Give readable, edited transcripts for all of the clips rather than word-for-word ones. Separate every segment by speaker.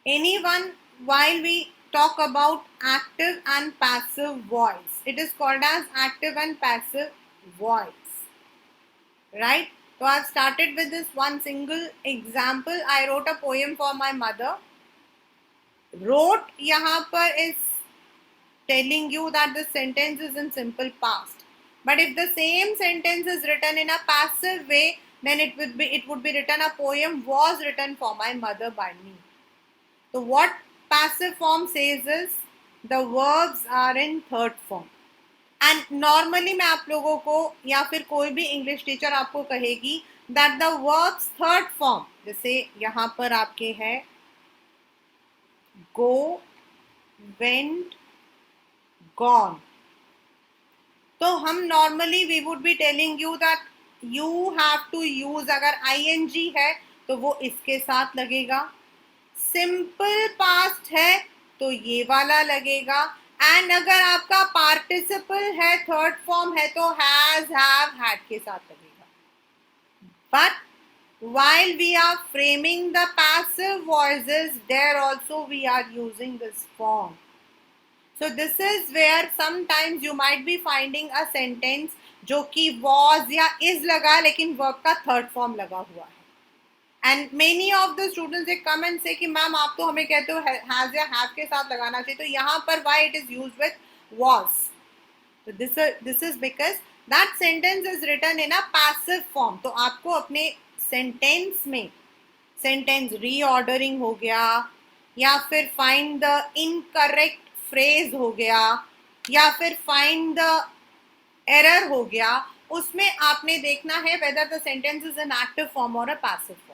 Speaker 1: Anyone, while we talk about active and passive voice, it is called as active and passive voice, right? So I've started with this one single example. I wrote a poem for my mother. Wrote यहाँ पर is telling you that the sentence is in simple past. But if the same sentence is written in a passive way, then it would be written, a poem was written for my mother by me. So what passive form says is the verbs are in third form. And normally मैं आप लोगों को या फिर कोई भी English teacher आपको कहेगी that the verbs third form, जैसे यहां पर आपके है गो, वेंट, गॉन, तो हम normally we would be telling you that you have to use, अगर आईएनजी है तो वो इसके साथ लगेगा, सिंपल पास्ट है तो ये वाला लगेगा, एंड अगर आपका पार्टिसिपल है थर्ड फॉर्म है तो हैज, हैव, हैड के साथ लगेगा. But while we are framing the passive voices, there also we are using this form. So this is where sometimes you might be finding a sentence जो कि was या is लगा लेकिन verb का third form लगा हुआ है. And many of the students they come and say कि मैम आप तो हमें कहते हो has या have के साथ लगाना चाहिए, तो यहाँ पर why it is used with was. So this is because that sentence is written in a passive form. तो आपको अपने sentence में sentence reordering हो गया, या फिर find the incorrect phrase हो गया, या फिर find the error हो गया, उसमें आपने देखना है whether the sentence is an active form or a passive form.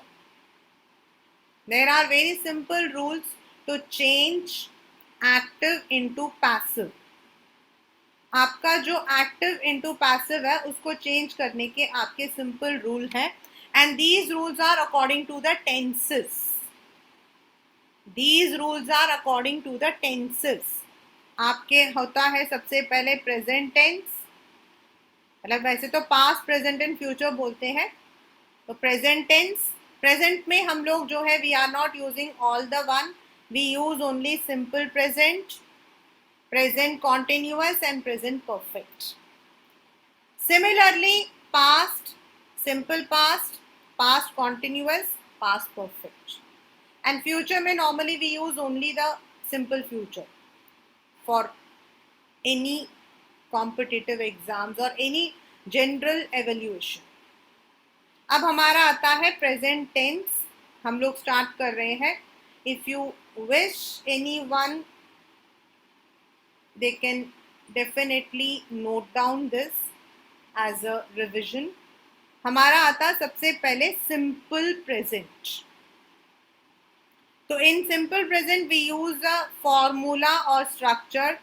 Speaker 1: There are very simple rules to change active into passive. आपका जो active into passive है उसको change करने के आपके simple rule हैं, and these rules are according to the tenses. These rules are according to the tenses. आपके होता है सबसे पहले present tense, मतलब वैसे तो past, present and future बोलते हैं, तो present tense, present में हम लोग जो है we are not using all the one, we use only simple present, present continuous and present perfect. Similarly, past, simple past, past continuous, past perfect. And future में normally we use only the simple future for any competitive exams or any general evaluation. अब हमारा आता है present tense. हम लोग start कर रहे हैं. If you wish anyone they can definitely note down this as a revision. हमारा आता सबसे पहले सिंपल प्रेजेंट. तो in simple present we use a formula और स्ट्रक्चर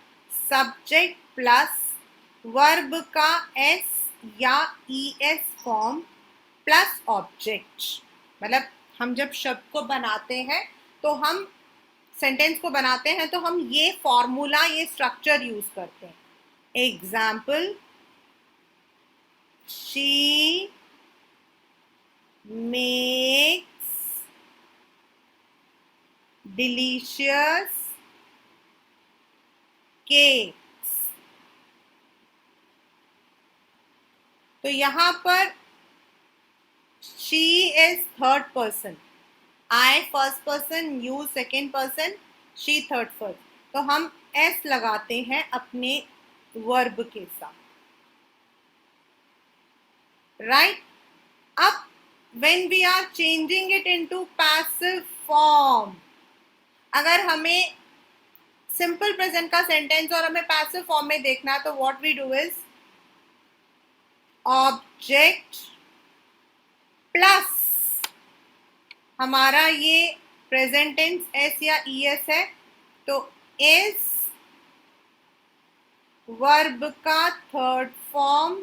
Speaker 1: सब्जेक्ट प्लस वर्ब का एस या E S form plus object. मतलब हम जब शब्द को बनाते हैं तो हम सेंटेंस को बनाते हैं तो हम ये फॉर्मूला, ये स्ट्रक्चर यूज करते हैं. Example, she makes delicious cakes. तो यहां पर she is third person, I first person, you second person, she third person. तो हम s लगाते हैं अपने वर्ब के साथ, right? अब when we are changing it into passive form, अगर हमें सिंपल प्रेजेंट का सेंटेंस और हमें पैसिव फॉर्म में देखना है तो what we do is object plus हमारा ये प्रेजेंट टेंस एस या ई एस है तो इज वर्ब का थर्ड फॉर्म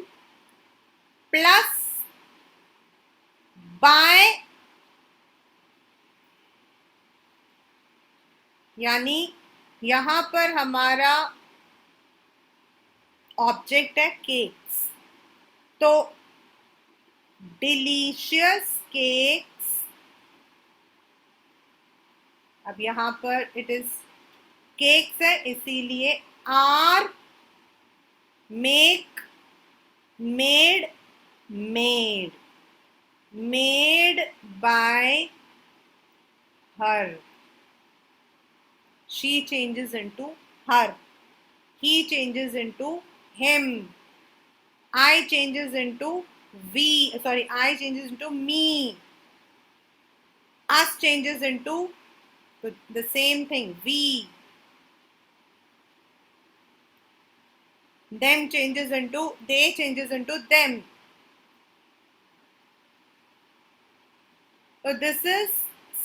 Speaker 1: प्लस बाय, यानी यहां पर हमारा ऑब्जेक्ट है केक्स, तो डिलीशियस केक्स. अब यहाँ पर इट इज केक्स है, इसीलिए are, make, made, made, made by her. She changes into her. He changes into him. I changes into we. Sorry, I changes into me. Us changes into the same thing. We. Them changes into they changes into them. So this is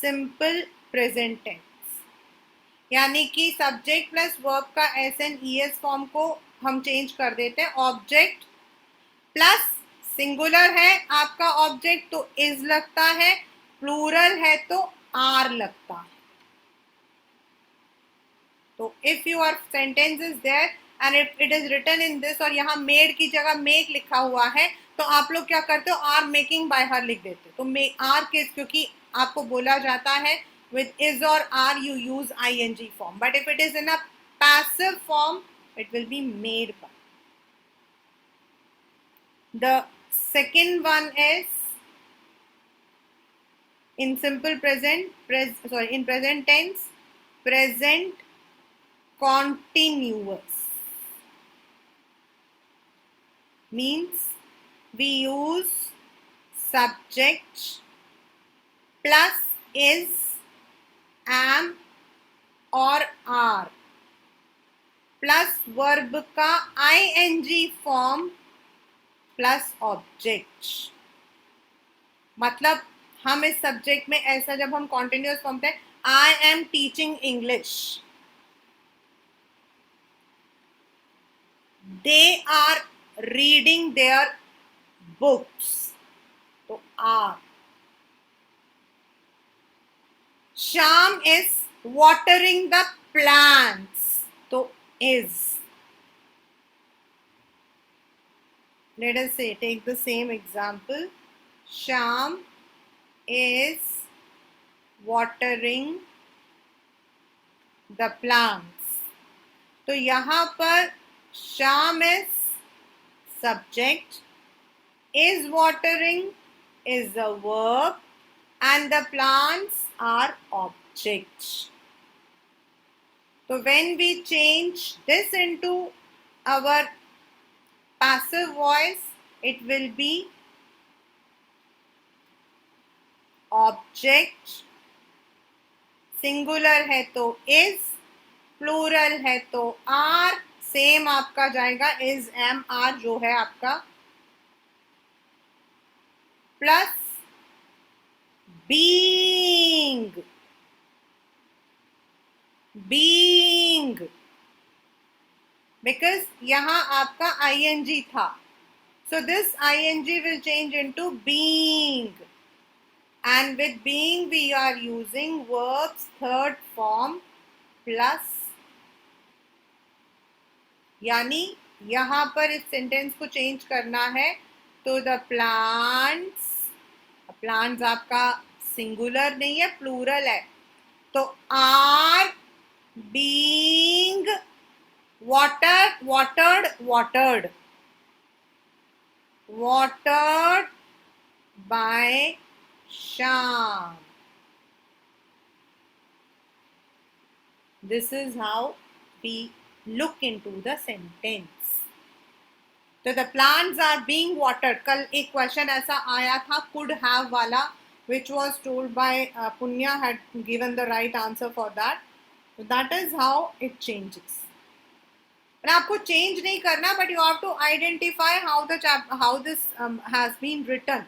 Speaker 1: simple present tense. यानी कि subject plus verb का S and E S form को हम change कर देते हैं. Object plus singular है आपका ऑब्जेक्ट तो इज लगता है, प्लूरल है तो आर लगता है. तो if your sentence is there and it is written in this और यहाँ मेड की जगह मेक लिखा हुआ है तो आप लोग क्या करते हो, आर मेकिंग बाय हर लिख देते हो. तो आर किस, क्योंकि आपको बोला जाता है with is or are you use ing form, but if it is in a passive form it will be made by. The second one is in simple present, in present tense, present continuous means we use subject plus is, am और are plus verb का ing form plus object. मतलब हम इस subject में ऐसा जब हम continuous form पे I am teaching English, they are reading their books तो are. Sham is watering the plants तो is. Let us say, take the same example. Sham is watering the plants. तो यहाँ पर Sham is subject, is watering is the verb and the plants are objects. So when we change this into our passive voice, it will be object, singular है तो is, plural है तो are, same आपका जाएगा is, am, are जो है आपका, plus being, being because यहाँ आपका ing था, so this ing will change into being, and with being we are using verbs third form plus. यानी यहाँ पर इस सेंटेंस को चेंज करना है तो द प्लांट्स, प्लांट्स आपका सिंगुलर नहीं है प्लूरल है तो are being watered by Sham. This is how we look into the sentence. तो the plants are being watered. कल एक क्वेश्चन ऐसा आया था could have वाला, which was told by Punya had given the right answer for that. So that is how it changes. आपको change नहीं करना, but you have to identify how this has been written,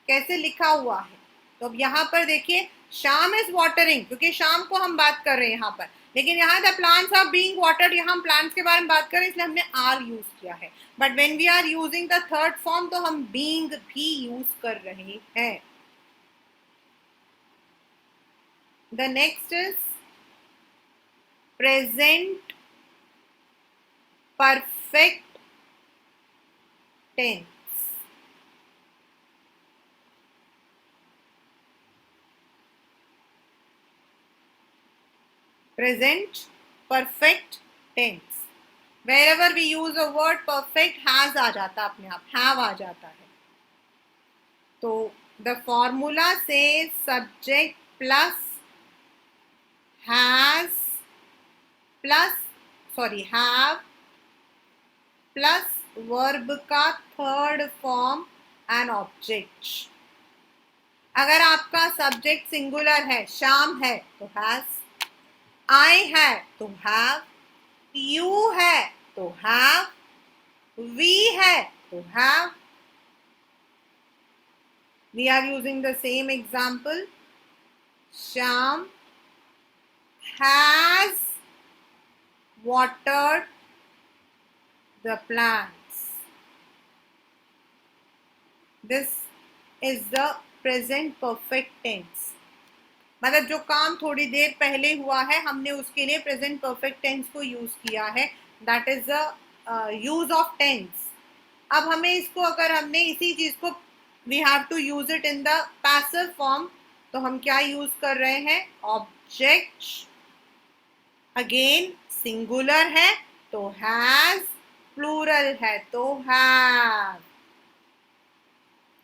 Speaker 1: कैसे लिखा हुआ है. तो अब यहाँ पर देखिए शाम इज वाटरिंग, क्योंकि शाम को हम बात कर रहे हैं यहाँ पर, लेकिन यहाँ the plants are being watered, यहाँ हम प्लांट्स के बारे में बात कर रहे हैं इसलिए हमने आर यूज किया है. But when we are using the third form तो हम बीइंग भी यूज कर रहे हैं. The next is present perfect tense. present perfect tense. Wherever we use a word perfect, has आ जाता अपने आप, have आ जाता है. तो the formula says subject plus has plus have plus verb का third form and object. अगर आपका subject singular है, श्याम है तो हैज, आई है तो हैव, यू है तो हैव, वी है तो have. We are using the same example. Shyam has watered the plants. This is the present perfect tense. मतलब जो काम थोड़ी देर पहले हुआ है, हमने उसके लिए प्रेजेंट परफेक्ट टेंस को यूज किया है. That is the use of tense. अब हमें इसको, अगर हमने इसी चीज को we have to use it in the passive form, तो हम क्या यूज कर रहे हैं? ऑब्जेक्ट. अगेन सिंगुलर है तो हैज, प्लूरल है तो हैव.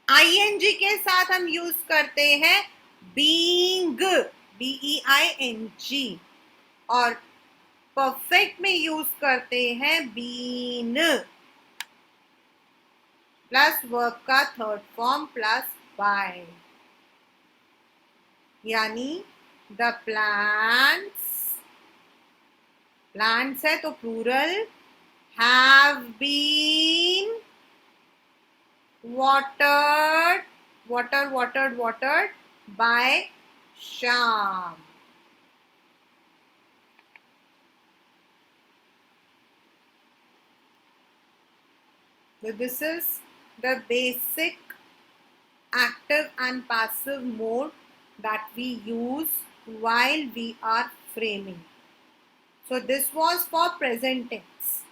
Speaker 1: आईएनजी के साथ हम यूज करते हैं बीइंग, BEING, और परफेक्ट में यूज करते हैं बीन प्लस वर्ब का थर्ड फॉर्म प्लस बाय. यानी द प्लांट्स है तो plural, have been watered by Shyam. So this is the basic active and passive mode that we use while we are framing. So this was for present tense.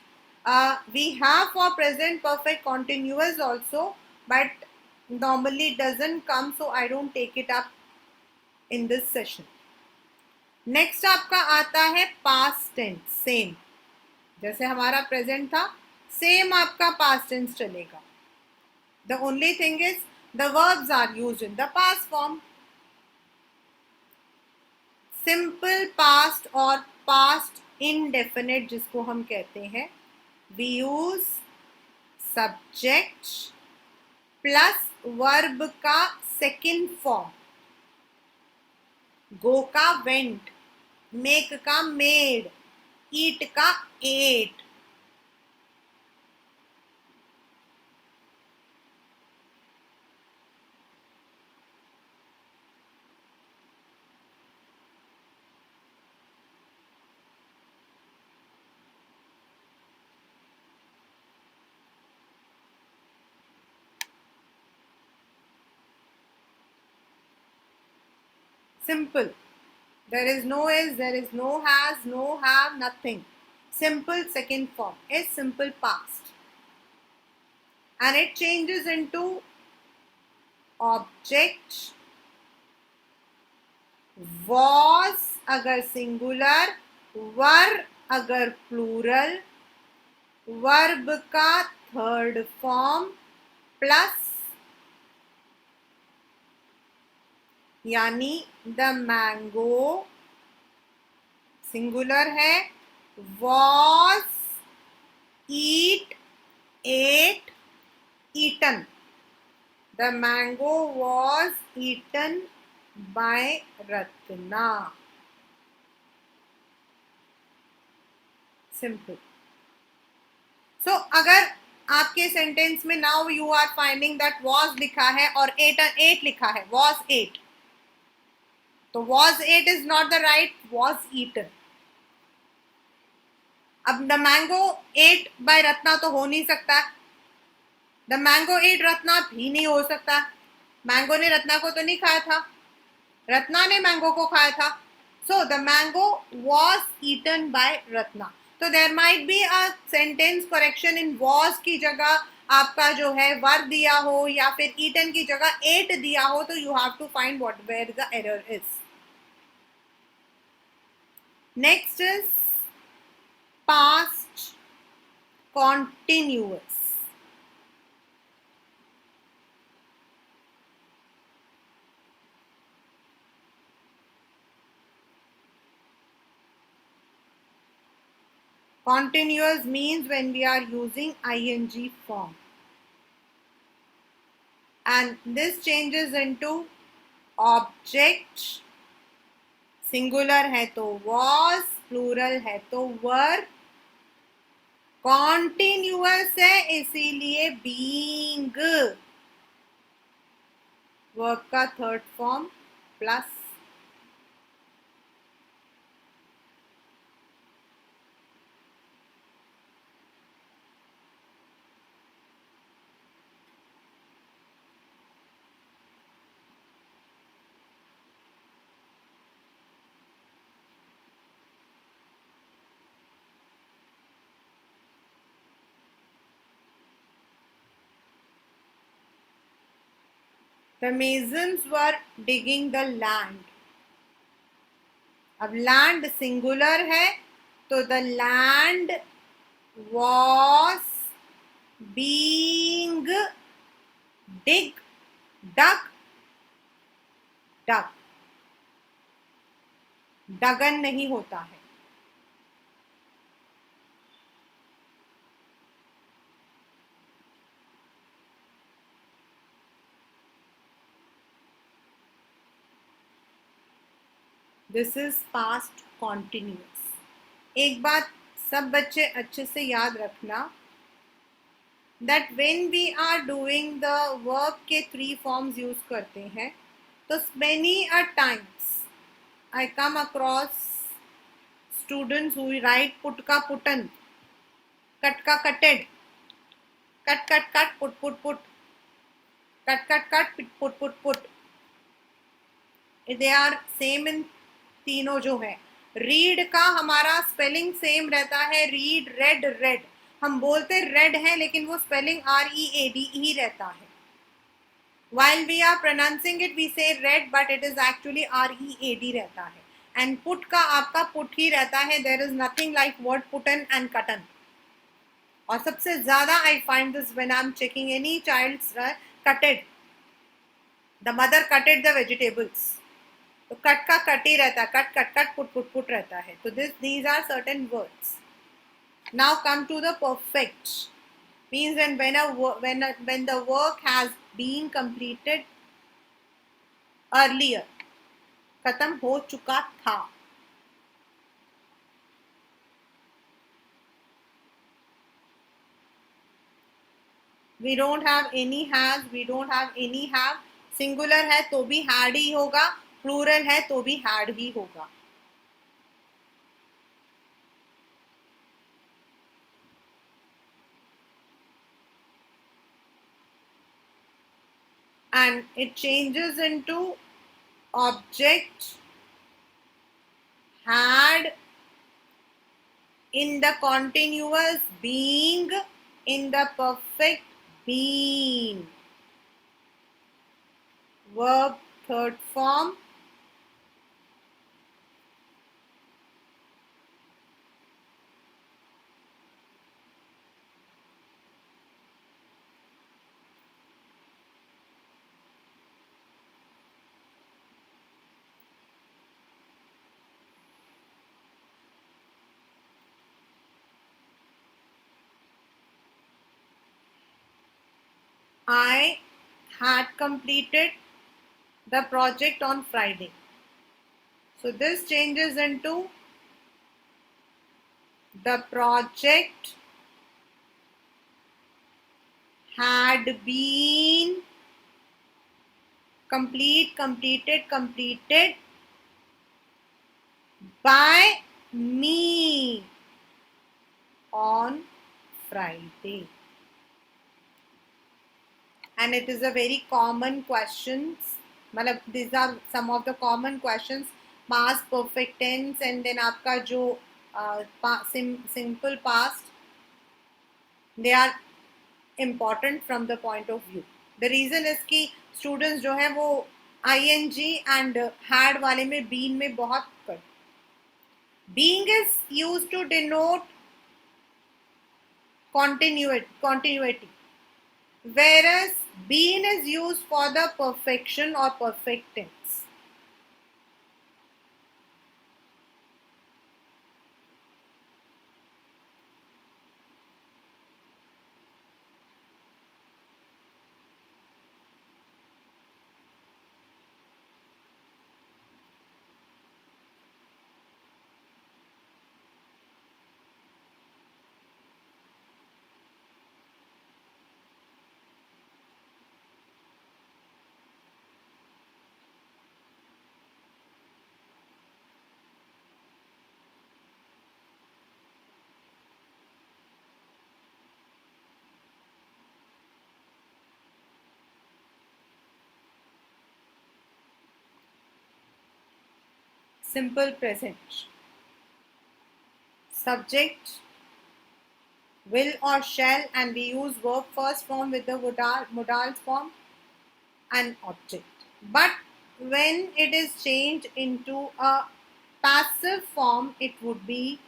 Speaker 1: We have for present perfect continuous also, but normally it doesn't come, so I don't take it up in this session. Next आपका आता है past tense. Same जैसे हमारा present था, same आपका past tense चलेगा. The only thing is the verbs are used in the past form. Simple past और past indefinite जिसको हम कहते हैं, we use subject plus verb का second form. Go का went, make का made, eat का ate. Simple. There is no is, there is no has, no have, nothing. Simple second form is simple past. And it changes into object, was अगर singular, were अगर plural, verb का third form plus, यानी the mango singular है, was, eat, ate, eaten. The mango was eaten by Ratna. Simple. So अगर आपके sentence में now you are finding that was लिखा है और एट लिखा है, वॉज एट, तो was ate is not the right, was eaten. अब the mango ate by Ratna तो हो नहीं सकता, the mango ate रत्ना भी नहीं हो सकता. मैंगो ने रत्ना को तो नहीं खाया था, रत्ना ने मैंगो को खाया था. So the mango was eaten by Ratna. तो there might be a sentence correction in was की जगह आपका जो है वर दिया हो या फिर eaten की जगह ate दिया हो, तो you have to find where the error is. Next is past continuous. Continuous means when we are using ing form, and this changes into object. Singular है तो was, प्लूरल है तो were, कॉन्टिन्यूअस है इसीलिए being, verb का third form plus. The masons were digging the land. अब land singular है तो the land was being dig, dug, dug. डगन नहीं होता है. This is past continuous. एक बात सब बच्चे अच्छे से याद रखना, that when we are doing the verb के 3 फॉर्म्स यूज करते हैं तो many a times I come across students who write put का पुटन, कट का cutted, cut cut cut, put put put, cut cut cut, put put put. They are same in तीनों जो है. रीड का हमारा स्पेलिंग सेम रहता है, रीड, रेड, रेड. हम बोलते रेड है लेकिन वो स्पेलिंग READ ही रहता है. while we are pronouncing it we say red but it is actually READ रहता है. and put का आपका put ही रहता है. there is nothing like word putten and cotton. और सबसे ज्यादा I find this when I'm checking any child's cutted, the mother cutted the vegetables. तो कट का कट ही रहता है, cut cut cut, put put put रहता है. तो these are certain words. Now come to the perfect. Means when the work has been completed earlier, खत्म हो चुका था. We don't have any has, we don't have any have. Singular है तो भी had ही होगा, प्लूरल है तो भी had ही होगा. And it changes into object had in the continuous being in the perfect being. Verb third form. I had completed the project on Friday. So this changes into the project had been completed by me on Friday. And it is a very common questions. These are some of the common questions. Past perfect tense and then आपका जो simple past, they are important from the point of view. The reason is कि students जो है वो ing and had वाले में been में बहुत Being is used to denote continuity, whereas been is used for the perfection or perfect tense. Simple present. Subject, will or shall, and we use verb first form with the modals form, and object. But when it is changed into a passive form, it would be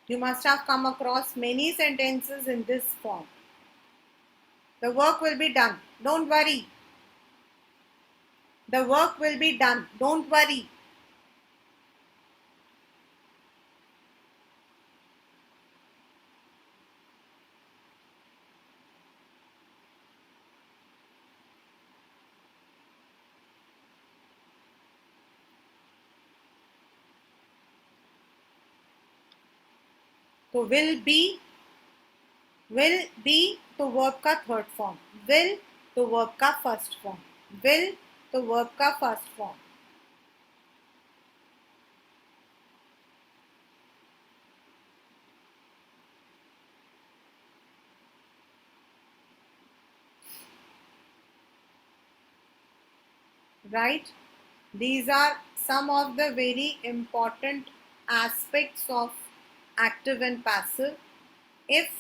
Speaker 1: you must have come across many sentences in this form. The work will be done. Don't worry. The work will be done. Don't worry. So will be तो verb का third form. Will तो verb का first form. Will तो verb का first form. Right? These are some of the very important aspects of active and passive. If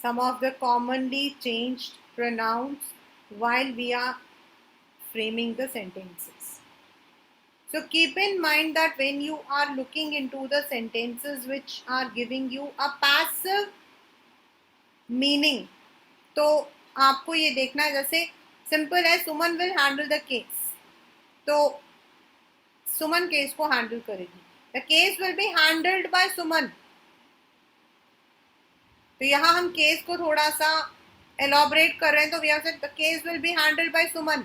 Speaker 1: some of the commonly changed pronouns while we are framing the sentences. So keep in mind that when you are looking into the sentences which are giving you a passive meaning, तो आपको ये देखना है, जैसे simple है Suman will handle the case, तो Suman case को handle करेगी. The case will be handled by Suman. तो यहाँ हम केस को थोड़ा सा एलॉबरेट कर रहे हैं, तो we have said the case will be handled by Suman.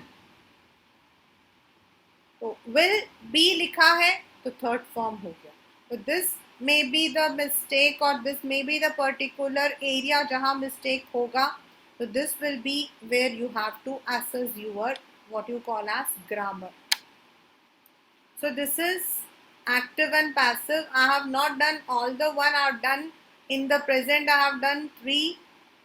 Speaker 1: तो विल बी लिखा है तो थर्ड फॉर्म हो गया. तो this may be the mistake और this may be the particular area जहां मिस्टेक होगा. So this will be where you have to assess your what you call as grammar. So this is active and passive. I have not done all the one. I have done in the present. I have done three.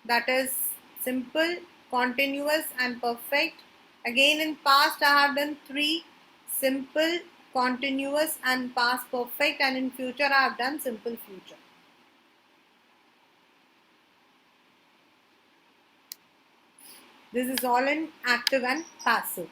Speaker 1: That is simple, continuous, and perfect. Again in past I have done three: simple, continuous, and past perfect. And in future I have done simple future. This is all in active and passive.